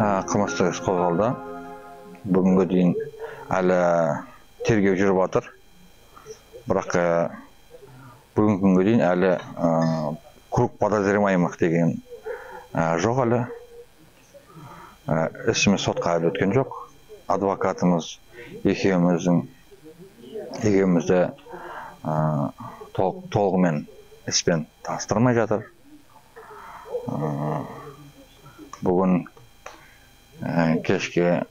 қылмыстық іс қозғалды. Бүгінгі дейін әлі тергеу жүріп жатыр. Бірақ бүгінгі күнге дейін әлі круг подозреваемых деген жоқ әлі. Ішіміз сотқа әлі өткен жоқ. Адвокатымыз екеумізді толығымен іспен таныстырмай жатыр. Бүгін кешке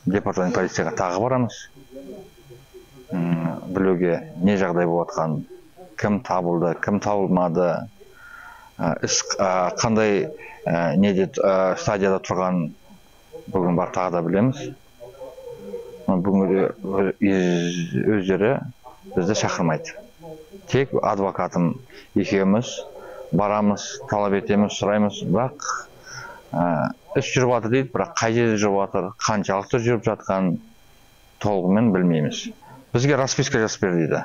департамент полицияға тағы барамыз. Білуге не жағдай болып жатқан, кім табылды, кім табылмады, іс қандай стадияда тұрған бүгін бар тағы да білеміз. Бүгін өздері бізді шақырмайды. Тек адвокатым екеуміз барамыз, талап етеміз, сұраймыз, бірақ іс жүріп жатыр дейді, бірақ қай жерде жүріп жатыр, қаншалықты жүріп жатқан толығымен білмейміз. Бізге расписка жазып бер дейді.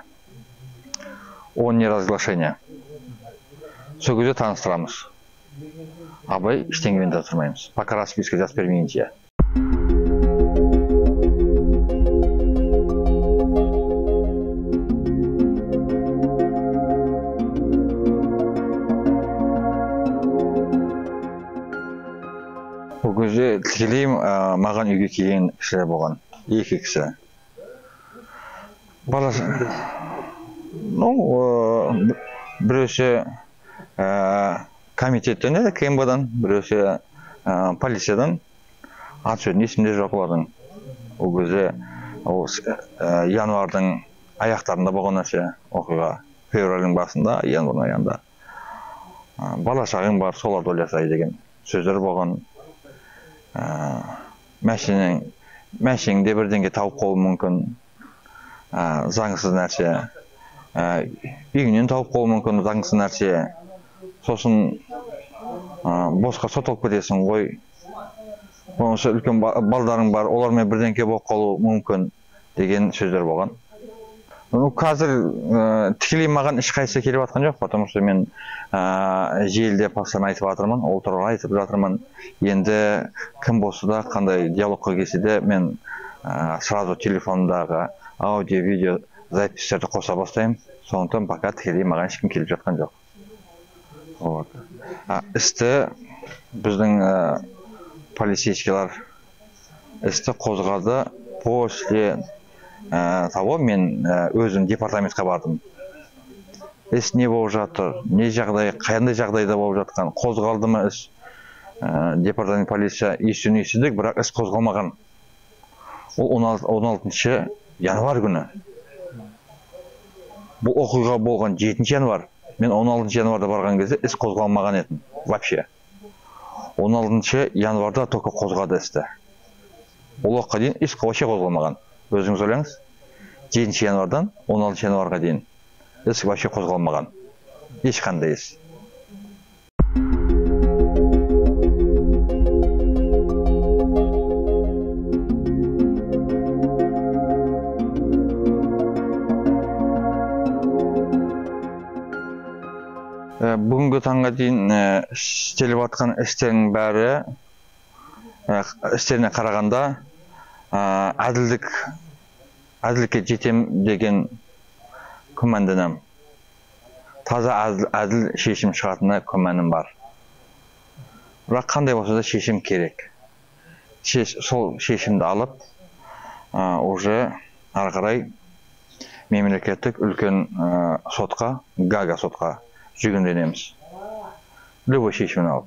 О неразглашение. Сол кезде таныстырамыз. Абай ештеңемен де тұрмаймыз. Пока расписка жазып бермейінше. Бұл кезде тікелей маған үйге келген кісілер болған. Екі кісі. Біреусі комитеттен еді, КМБ-дан, біреусі полициядан. Аты жөнін есімде жоқ олардың. Ол кезде январдың аяқтарында болған нәрсе оқиға. Февральдың басында, январдың аяғында. Бала шағың бар, соларды ойласай деген сөздер болған. Мәшіңде бірдеңе тауып қалуы мүмкін, заңсыз нәрсе. Үйінен тауып қалуы мүмкін, заңсыз нәрсе. Сосын босқа сотылып кетесің ғой. Онысы үлкен балдарың бар, олармен бірдеңе болып қалуы мүмкін деген сөздер болған. Қазір тікелей маған ешқайсысы келіп жатқан жоқ, потому что мен желіде постоянно айтып жатырмын, ол туралы айтып жатырмын. Енді кім болса да, қандай диалогқа келсе де, мен сразу телефондағы аудио-видео запистерді қоса бастаймын. Сондықтан пока тікелей маған ешкім келіп жатқан жоқ. Істі біздің полицейскийлар істі қозғады. После того мен өзім департаментқа бардым. Іс не болып жатыр, не жағдай, қандай жағдайда болып жатқан, қозғалды ма іс. Департамент полиция естідік, бірақ іс қозғалмаған. Ол 16 январ күні. Бұл оқиға болған 7 январ. Мен 16 январда барған кезде іс қозғалмаған едім. Вообще. 16 январда только қозғады істі. Ол уақытқа дейін іс вообще қозғалмаған. Өзіңіз ойлаңыз. 7 январдан 16 январға дейін іс вообще қозғалмаған. Ешқандай іс. Бүгінгі таңға дейін істеліп жатқан істердің бәрі істеріне қарағанда әділдікке жетем деген күмәнденем. Таза әділ шешім шығатынына күмәнім бар. Бірақ қандай болса да шешім керек. Сол шешімді алып, уже ары қарай мемлекеттік үлкен сотқа, Гага сотқа жүгінденеміз. Любой шешімін алып.